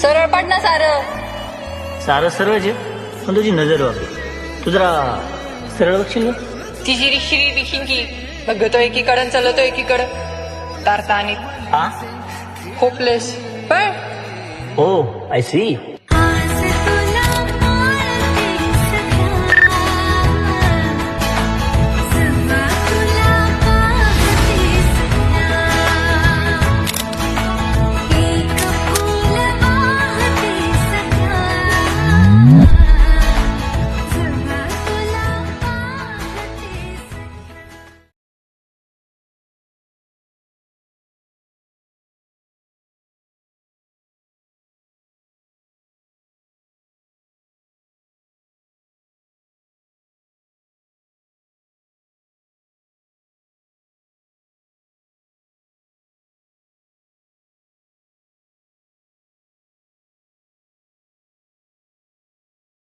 सरळ पड ना सारं. सारं सरळच आहे पण तुझी नजर वागली. तू जरा सरळ बघशील का? ती शिरी दिखीन की बघतो एकीकडं चालवतो एकीकडं तारता आणि हा होपलेस पण हो आय सी.